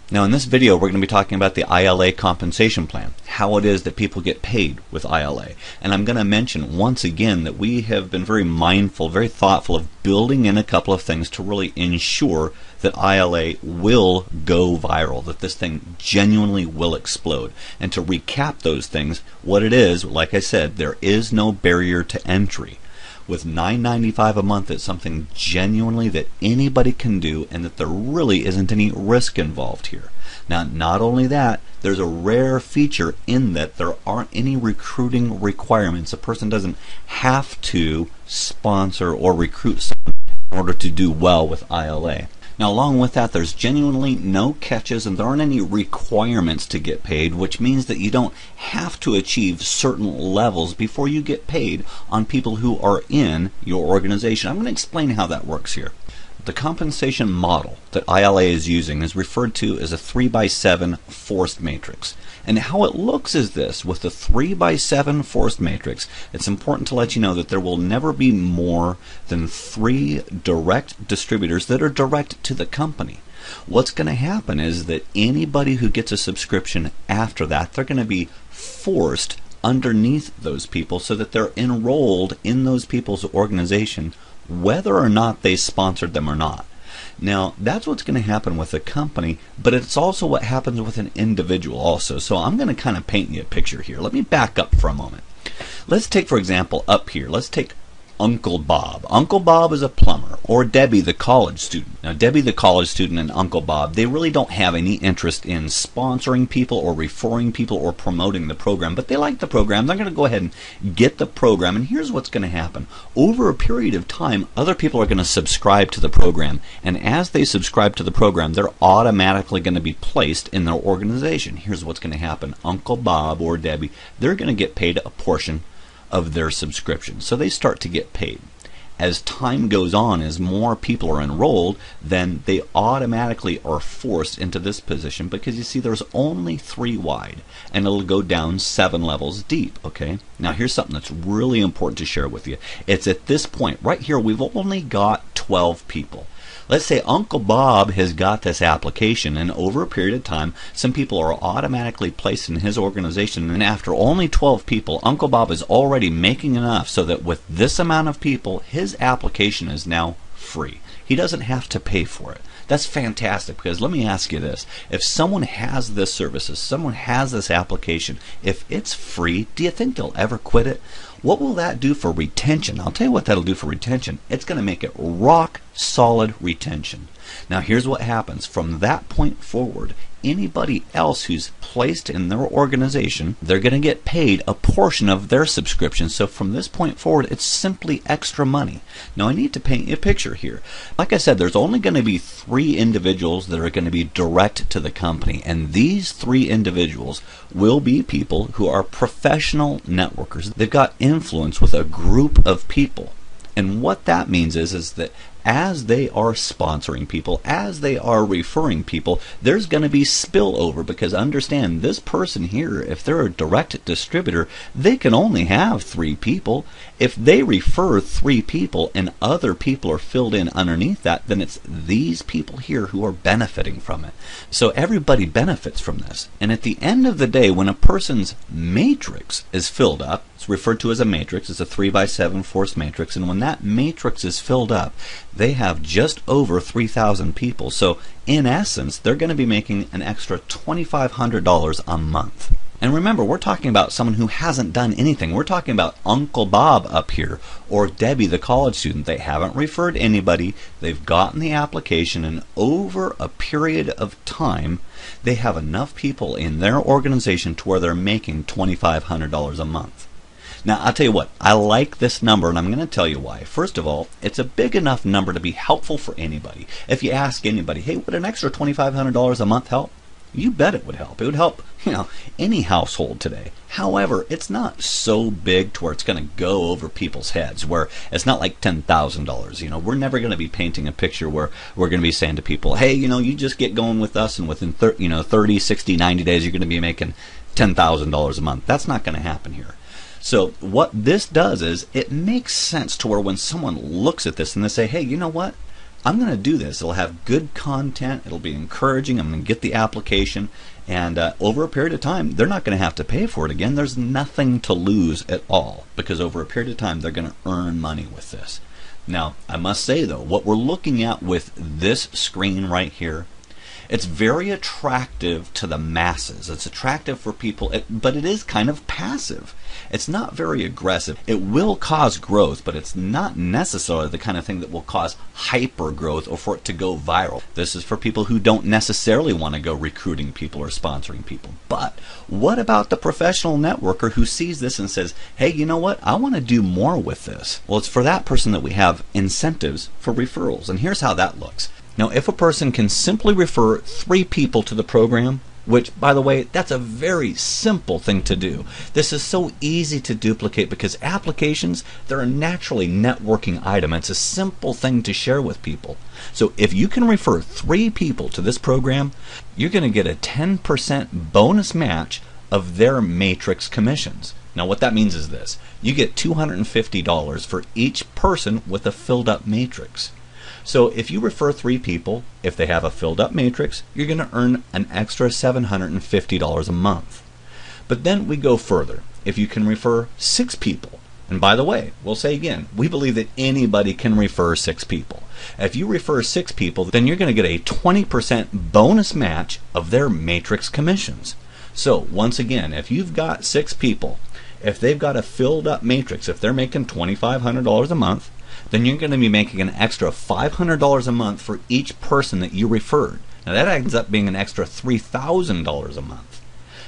Now in this video we're going to be talking about the ILA compensation plan, how it is that people get paid with ILA. And I'm going to mention once again that we have been very mindful, very thoughtful of building in a couple of things to really ensure that ILA will go viral, that this thing genuinely will explode. And to recap those things, what it is, like I said, there is no barrier to entry. With $9.95 a month, it's something genuinely that anybody can do, and that there really isn't any risk involved here. Now, not only that, there's a rare feature in that there aren't any recruiting requirements. A person doesn't have to sponsor or recruit someone in order to do well with ILA. Now, along with that, there's genuinely no catches, and there aren't any requirements to get paid, which means that you don't have to achieve certain levels before you get paid on people who are in your organization. I'm going to explain how that works here. The compensation model that ILA is using is referred to as a 3x7 forced matrix. And how it looks is this: with the 3x7 forced matrix, it's important to let you know that there will never be more than 3 direct distributors that are direct to the company. What's going to happen is that anybody who gets a subscription after that, they're going to be forced underneath those people so that they're enrolled in those people's organization, whether or not they sponsored them or not. Now, that's what's going to happen with a company, but it's also what happens with an individual also. So I'm going to kind of paint you a picture here. Let me back up for a moment. Let's take, for example, up here, let's take Uncle Bob. Uncle Bob is a plumber, or Debbie the college student. Now, Debbie the college student and Uncle Bob, they really don't have any interest in sponsoring people or referring people or promoting the program, but they like the program. They're going to go ahead and get the program, and here's what's going to happen. Over a period of time, other people are going to subscribe to the program, and as they subscribe to the program, they're automatically going to be placed in their organization. Here's what's going to happen. Uncle Bob or Debbie, they're going to get paid a portion of their subscription. So they start to get paid. As time goes on, as more people are enrolled, then they automatically are forced into this position, because you see there's only 3 wide, and it'll go down 7 levels deep. Okay, now here's something that's really important to share with you. It's at this point right here we've only got 12 people. Let's say Uncle Bob has got this application, and over a period of time some people are automatically placed in his organization, and after only 12 people, Uncle Bob is already making enough so that with this amount of people, his application is now free. He doesn't have to pay for it. That's fantastic, because let me ask you this: if someone has this service, if someone has this application, if it's free, do you think they'll ever quit it? What will that do for retention? I'll tell you what that'll do for retention. It's going to make it rock solid retention. Now here's what happens. From that point forward, anybody else who's placed in their organization, they're going to get paid a portion of their subscription. So from this point forward, it's simply extra money. Now I need to paint you a picture here. Like I said, there's only going to be 3 individuals that are going to be direct to the company, and these 3 individuals will be people who are professional networkers. They've got influence with a group of people. And what that means is that as they are sponsoring people, as they are referring people, there's going to be spillover, because understand, this person here, if they're a direct distributor, they can only have 3 people. If they refer 3 people and other people are filled in underneath that, then it's these people here who are benefiting from it. So everybody benefits from this. And at the end of the day, when a person's matrix is filled up, it's referred to as a matrix, it's a 3x7 forced matrix, and when that matrix is filled up, they have just over 3,000 people. So in essence, they're going to be making an extra $2,500 a month. And remember, we're talking about someone who hasn't done anything. We're talking about Uncle Bob up here, or Debbie the college student. They haven't referred anybody. They've gotten the application, and over a period of time, they have enough people in their organization to where they're making $2,500 a month. Now, I'll tell you what, I like this number, and I'm going to tell you why. First of all, it's a big enough number to be helpful for anybody. If you ask anybody, hey, would an extra $2,500 a month help? You bet it would help. It would help, any household today. However, it's not so big to where it's going to go over people's heads, where it's not like $10,000. We're never going to be painting a picture where we're going to be saying to people, hey, you just get going with us, and within 30, 60, 90 days, you're going to be making $10,000 a month. That's not going to happen here. So what this does is it makes sense to where when someone looks at this and they say, hey, you know what? I'm going to do this. It'll have good content. It'll be encouraging. I'm going to get the application. And over a period of time, they're not going to have to pay for it again. There's nothing to lose at all, because over a period of time, they're going to earn money with this. Now, I must say, though, what we're looking at with this screen right here, it's very attractive to the masses. It's attractive for people, but it is kind of passive. It's not very aggressive. It will cause growth, but it's not necessarily the kind of thing that will cause hyper growth or for it to go viral. This is for people who don't necessarily want to go recruiting people or sponsoring people. But what about the professional networker who sees this and says, hey, you know what? I want to do more with this. Well, it's for that person that we have incentives for referrals. And here's how that looks. Now, if a person can simply refer 3 people to the program, which, by the way, that's a very simple thing to do. This is so easy to duplicate because applications, they're a naturally networking item. It's a simple thing to share with people. So if you can refer 3 people to this program, you're going to get a 10% bonus match of their matrix commissions. Now, what that means is this. You get $250 for each person with a filled up matrix. So if you refer 3 people, if they have a filled up matrix, you're going to earn an extra $750 a month. But then we go further. If you can refer 6 people, and by the way, we'll say again, we believe that anybody can refer 6 people. If you refer 6 people, then you're going to get a 20% bonus match of their matrix commissions. So once again, if you've got 6 people, if they've got a filled up matrix, if they're making $2,500 a month, then you're going to be making an extra $500 a month for each person that you referred. Now that ends up being an extra $3,000 a month.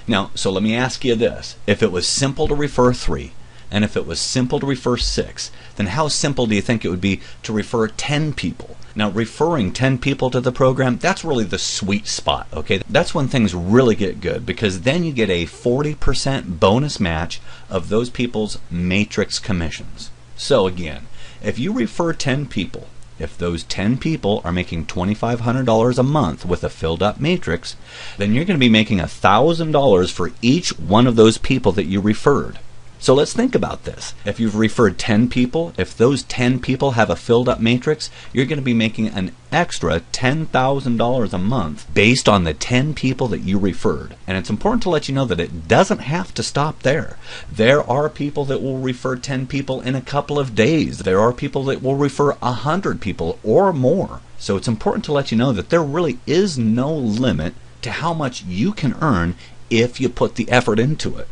Now, so let me ask you this. If it was simple to refer 3, and if it was simple to refer 6, then how simple do you think it would be to refer 10 people? Now, referring 10 people to the program, that's really the sweet spot, okay? That's when things really get good, because then you get a 40% bonus match of those people's matrix commissions. So again, if you refer 10 people, if those 10 people are making $2,500 a month with a filled up matrix, then you're going to be making $1,000 for each one of those people that you referred. So let's think about this. If you've referred 10 people, if those 10 people have a filled up matrix, you're going to be making an extra $10,000 a month based on the 10 people that you referred. And it's important to let you know that it doesn't have to stop there. There are people that will refer 10 people in a couple of days. There are people that will refer 100 people or more. So it's important to let you know that there really is no limit to how much you can earn if you put the effort into it.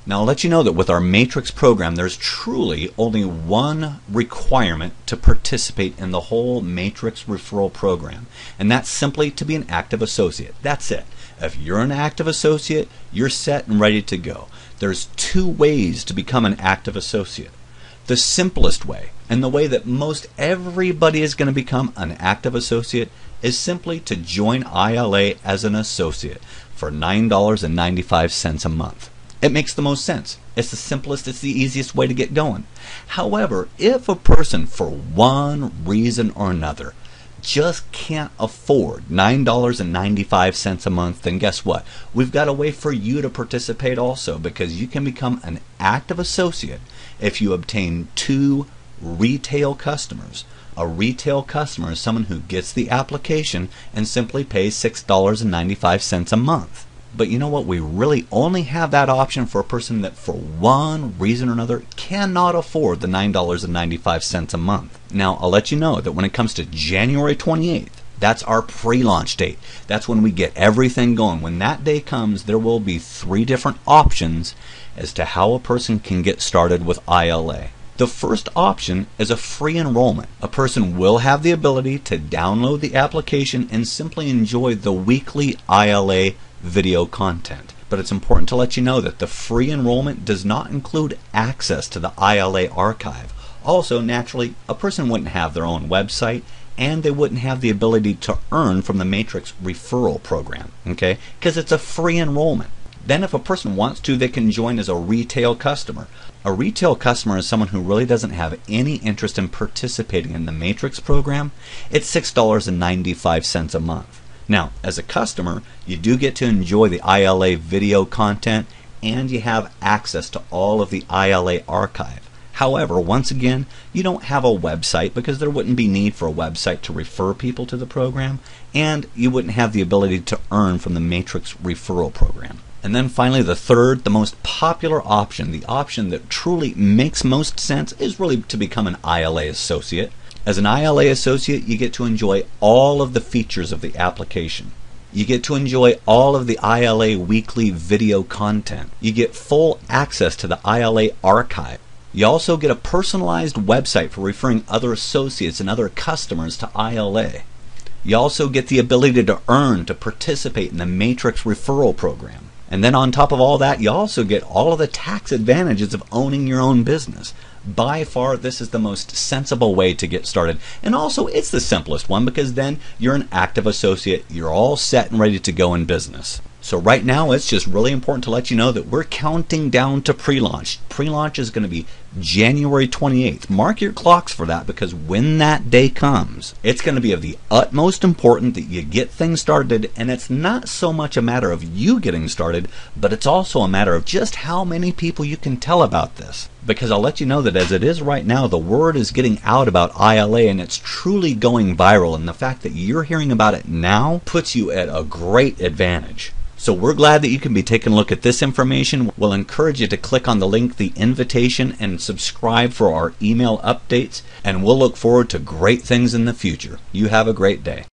Now, I'll let you know that with our Matrix program, there's truly only one requirement to participate in the whole Matrix referral program, and that's simply to be an active associate. That's it. If you're an active associate, you're set and ready to go. There's 2 ways to become an active associate. The simplest way, and the way that most everybody is going to become an active associate, is simply to join ILA as an associate for $9.95 a month. It makes the most sense. It's the simplest, it's the easiest way to get going. However, if a person, for one reason or another, just can't afford $9.95 a month, then guess what? We've got a way for you to participate also, because you can become an active associate if you obtain 2 retail customers. A retail customer is someone who gets the application and simply pays $6.95 a month. But you know what? We really only have that option for a person that for one reason or another cannot afford the $9.95 a month. Now, I'll let you know that when it comes to January 28th, that's our pre-launch date. That's when we get everything going. When that day comes, there will be 3 different options as to how a person can get started with ILA. The first option is a free enrollment. A person will have the ability to download the application and simply enjoy the weekly ILA video content. But it's important to let you know that the free enrollment does not include access to the ILA archive. Also, naturally, a person wouldn't have their own website, and they wouldn't have the ability to earn from the Matrix referral program, okay? Because it's a free enrollment. Then if a person wants to, they can join as a retail customer. A retail customer is someone who really doesn't have any interest in participating in the Matrix program. It's $6.95 a month. Now, as a customer, you do get to enjoy the ILA video content, and you have access to all of the ILA archive. However, once again, you don't have a website because there wouldn't be need for a website to refer people to the program, and you wouldn't have the ability to earn from the Matrix referral program. And then finally, the third, the most popular option, the option that truly makes most sense, is really to become an ILA associate. As an ILA associate, you get to enjoy all of the features of the application. You get to enjoy all of the ILA weekly video content. You get full access to the ILA archive. You also get a personalized website for referring other associates and other customers to ILA. You also get the ability to earn to participate in the Matrix referral program. And then on top of all that, you also get all of the tax advantages of owning your own business. By far, this is the most sensible way to get started. And also, it's the simplest one because then you're an active associate. You're all set and ready to go in business. So right now, it's just really important to let you know that we're counting down to pre-launch. Pre-launch is going to be January 28th. Mark your clocks for that because when that day comes, it's going to be of the utmost importance that you get things started, and it's not so much a matter of you getting started, but it's also a matter of just how many people you can tell about this. Because I'll let you know that as it is right now, the word is getting out about ILA and it's truly going viral, and the fact that you're hearing about it now puts you at a great advantage. So we're glad that you can be taking a look at this information. We'll encourage you to click on the link, the invitation, and subscribe for our email updates. And we'll look forward to great things in the future. You have a great day.